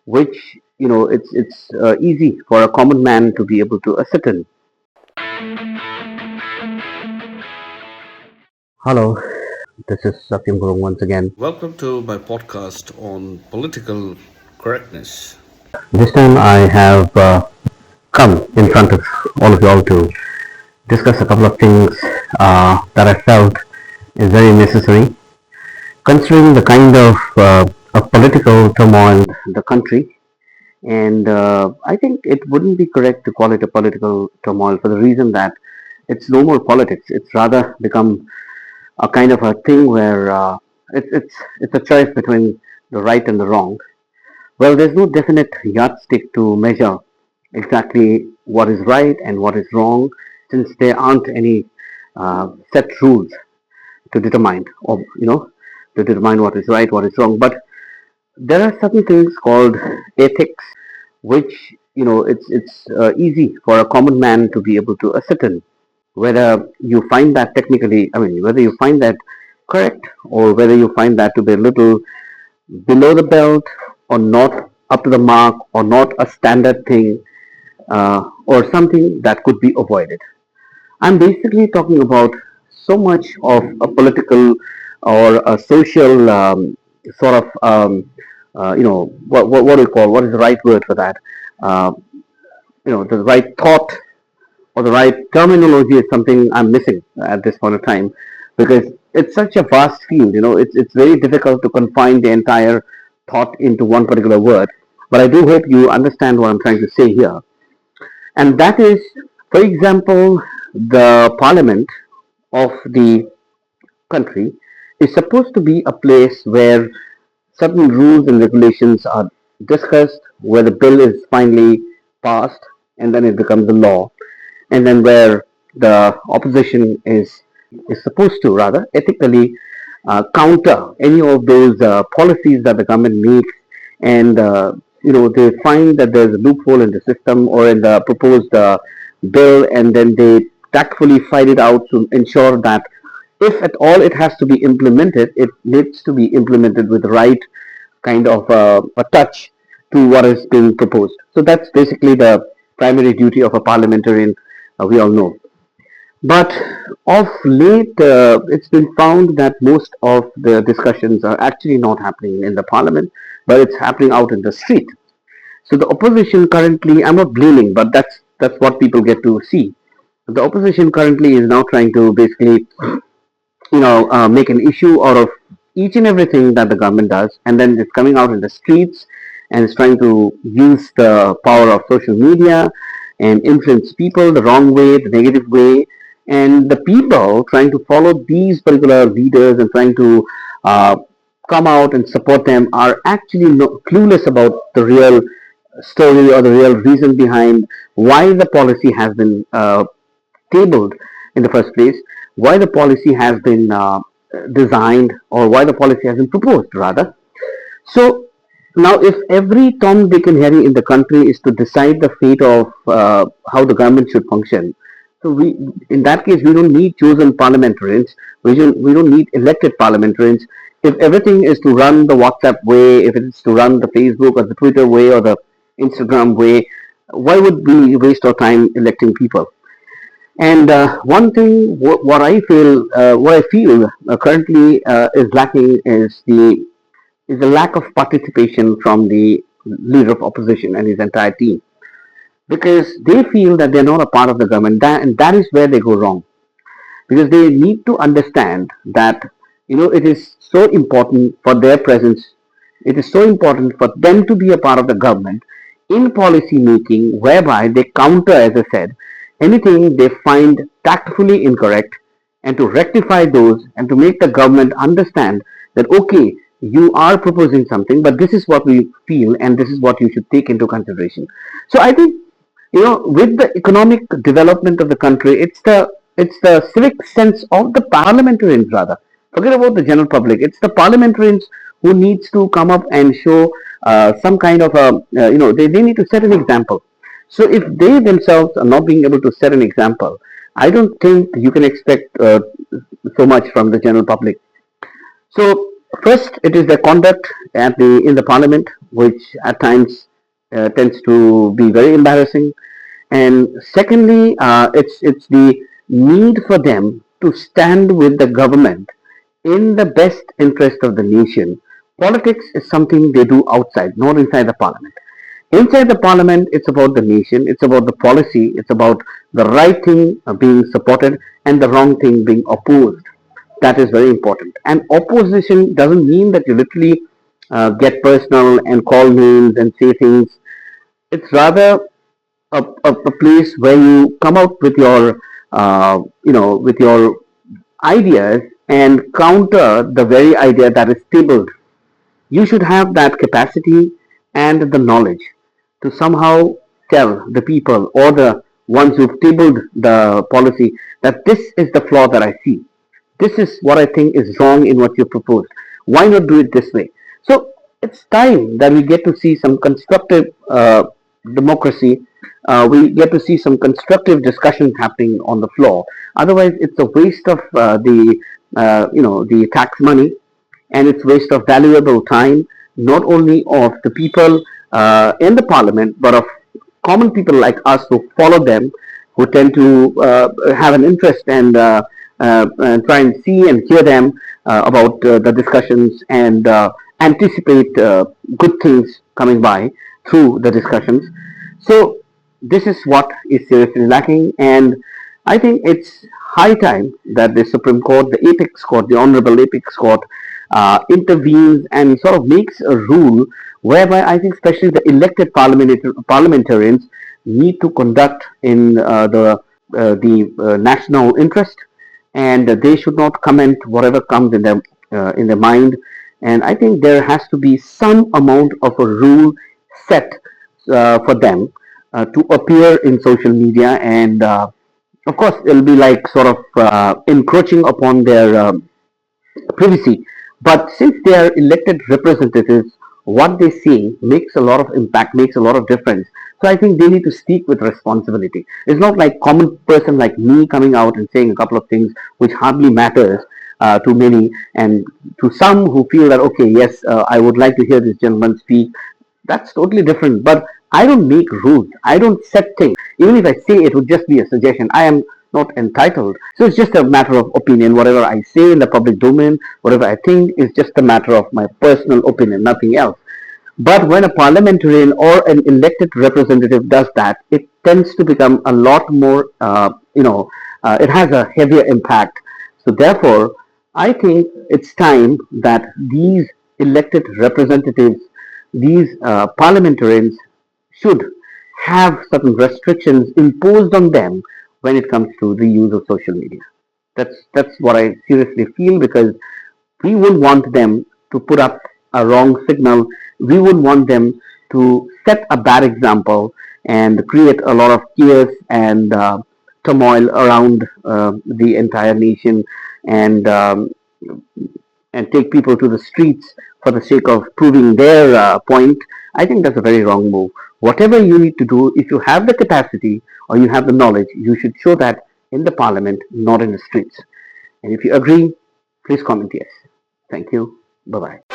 which it's easy for a common man to be able to ascertain. Hello, this is Satyam Gurung once again. Welcome to my podcast on political correctness. This time I have come in front of all of you all to discuss a couple of things that I felt is very necessary, considering the kind of political turmoil in the country. And I think it wouldn't be correct to call it a political turmoil for the reason that it's no more politics. It's rather become a kind of a thing where it's a choice between the right and the wrong. Well, there's no definite yardstick to measure exactly what is right and what is wrong, since there aren't any set rules to determine, or to determine what is right, what is wrong. But there are certain things called ethics, which it's easy for a common man to be able to ascertain whether you find that technically, I mean, whether you find that correct or whether you find that to be a little below the belt or not up to the mark or not a standard thing or something that could be avoided. I'm basically talking about so much of a political or a social sort of, what do you call, what is the right word for that? Uh, the right thought or the right terminology is something I'm missing at this point of time because it's such a vast field. It's very difficult to confine the entire thought into one particular word. But I do hope you understand what I'm trying to say here. And that is, for example, the parliament of the country is supposed to be a place where certain rules and regulations are discussed, where the bill is finally passed and then it becomes a law, and then where the opposition is supposed to rather ethically counter any of those policies that the government makes, and they find that there's a loophole in the system or in the proposed bill, and then they tactfully fight it out to ensure that if at all it has to be implemented, it needs to be implemented with the right kind of a touch to what is being proposed. So that's basically the primary duty of a parliamentarian, we all know. But of late, it's been found that most of the discussions are actually not happening in the parliament, but it's happening out in the street. So the opposition currently, I'm not blaming, but that's what people get to see. The opposition currently is now trying to basically, make an issue out of each and everything that the government does, and then it's coming out in the streets and it's trying to use the power of social media and influence people the wrong way, the negative way, and the people trying to follow these particular leaders and trying to uh, come out and support them are actually clueless about the real story or the real reason behind why the policy has been tabled in the first place, why the policy has been designed, or why the policy has been proposed, rather. So now, if every Tom, Dick, and Harry in the country is to decide the fate of how the government should function, so in that case, we don't need chosen parliamentarians. We don't need elected parliamentarians. If everything is to run the WhatsApp way, if it's to run the Facebook or the Twitter way or the Instagram way, why would we waste our time electing people? And one thing, what I feel currently is lacking is the lack of participation from the leader of opposition and his entire team, because they feel that they're not a part of the government, and that is where they go wrong. Because they need to understand that it is so important for their presence, it is so important for them to be a part of the government in policy making, whereby they counter, as I said, anything they find tactfully incorrect, and to rectify those and to make the government understand that okay, you are proposing something, but this is what we feel and this is what you should take into consideration. So I think, with the economic development of the country, it's the civic sense of the parliamentarians, rather. Forget about the general public. It's the parliamentarians who needs to come up and show some kind of a, they need to set an example. So if they themselves are not being able to set an example, I don't think you can expect so much from the general public. So First, it is their conduct in the parliament, which at times tends to be very embarrassing. And secondly, it's the need for them to stand with the government in the best interest of the nation. Politics is something they do outside, not inside the parliament. Inside the parliament, it's about the nation, it's about the policy, it's about the right thing being supported and the wrong thing being opposed. That is very important. And opposition doesn't mean that you literally get personal and call names and say things. It's rather a place where you come out with your, with your ideas and counter the very idea that is tabled. You should have that capacity and the knowledge to somehow tell the people or the ones who've tabled the policy that this is the flaw that I see. This is what I think is wrong in what you proposed. Why not do it this way? So it's time that we get to see some constructive democracy. We get to see some constructive discussion happening on the floor. Otherwise, it's a waste of the tax money, and it's waste of valuable time, not only of the people in the parliament, but of common people like us who follow them, who tend to have an interest and try and see and hear them about the discussions and anticipate good things coming by through the discussions. So this is what is seriously lacking, and I think it's high time that the Supreme Court, the apex court, the honorable apex court, intervenes and sort of makes a rule whereby I think especially the elected parliamentarians need to conduct in the national interest, and they should not comment whatever comes in their mind. And I think there has to be some amount of a rule set for them to appear in social media, and of course it'll be like sort of encroaching upon their privacy. But since they are elected representatives, what they say makes a lot of impact, makes a lot of difference. So I think they need to speak with responsibility. It's not like common person like me coming out and saying a couple of things which hardly matters to many, and to some who feel that okay, yes, I would like to hear this gentleman speak. That's totally different. But I don't make rules. I don't set things. Even if I say it would just be a suggestion, I am not entitled. So it's just a matter of opinion. Whatever I say in the public domain, whatever I think is just a matter of my personal opinion, nothing else. But when a parliamentarian or an elected representative does that, it tends to become a lot more, it has a heavier impact. So therefore, I think it's time that these elected representatives, these parliamentarians, should have certain restrictions imposed on them when it comes to the use of social media. That's what I seriously feel, because we would want them to put up a wrong signal. We would want them to set a bad example and create a lot of chaos and turmoil around the entire nation, and take people to the streets for the sake of proving their point. I think that's a very wrong move. Whatever you need to do, if you have the capacity or you have the knowledge, you should show that in the parliament, not in the streets. And if you agree, please comment yes. Thank you. Bye bye.